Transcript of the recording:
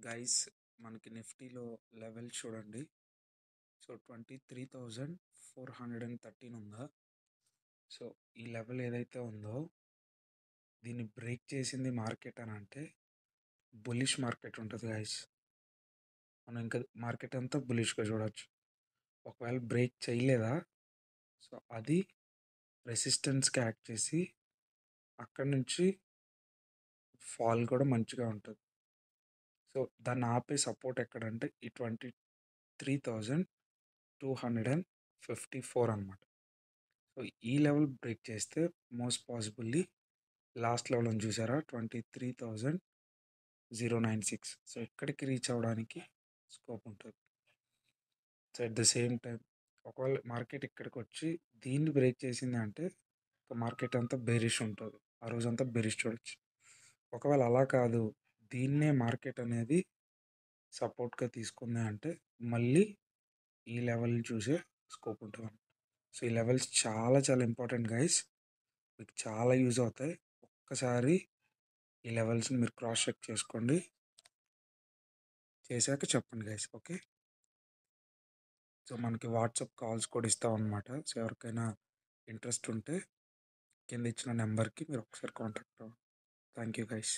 Guys, మనకి నిఫ్టీలో level చూడండి. సో 23,413 ఉందా. సో ఈ లెవెల్ ఏదైతే ఉందో దీన్ని బ్రేక్ చేసింది మార్కెట్ అని అంటే బులిష్ మార్కెట్ ఉంటుంది గైస్. మనం ఇంకా మార్కెట్ అంతా బులిష్గా చూడొచ్చు. ఒకవేళ బ్రేక్ చేయలేదా, సో అది రెసిస్టెన్స్కి యాక్ట్ చేసి అక్కడి నుంచి ఫాల్ కూడా మంచిగా ఉంటుంది. సో దాన్ని ఆపే సపోర్ట్ ఎక్కడంటే ఈ 23,254 అనమాట. సో ఈ లెవెల్ బ్రేక్ చేస్తే మోస్ట్ పాసిబుల్లీ లాస్ట్ లెవెల్ అని చూసారా 23,096. సో ఇక్కడికి రీచ్ అవ్వడానికి స్కోప్ ఉంటుంది. So at the same time ఒకవేళ మార్కెట్ ఇక్కడికి వచ్చి దీన్ని బ్రేక్ చేసింది అంటే మార్కెట్ అంతా బెరిష్ ఉంటుంది, ఆ రోజంతా బెరిష్ చూడొచ్చు. ఒకవేళ అలా కాదు, దీన్నే మార్కెట్ అనేది సపోర్ట్గా తీసుకుంది అంటే మళ్ళీ ఈ లెవెల్ని చూసే స్కోప్ ఉంటుంది. సో ఈ లెవెల్స్ చాలా చాలా ఇంపార్టెంట్ గైస్, మీకు చాలా యూజ్ అవుతాయి. ఒక్కసారి ఈ లెవెల్స్ని మీరు క్రాస్ చెక్ చేసుకోండి, చేశాక చెప్పండి గైస్. ఓకే, సో మనకి వాట్సాప్ కాల్స్ కూడా ఇస్తాం అనమాట. సో ఎవరికైనా ఇంట్రెస్ట్ ఉంటే కింద ఇచ్చిన నెంబర్కి మీరు ఒకసారి కాంటాక్ట్ అవ్వండి. Thank you guys.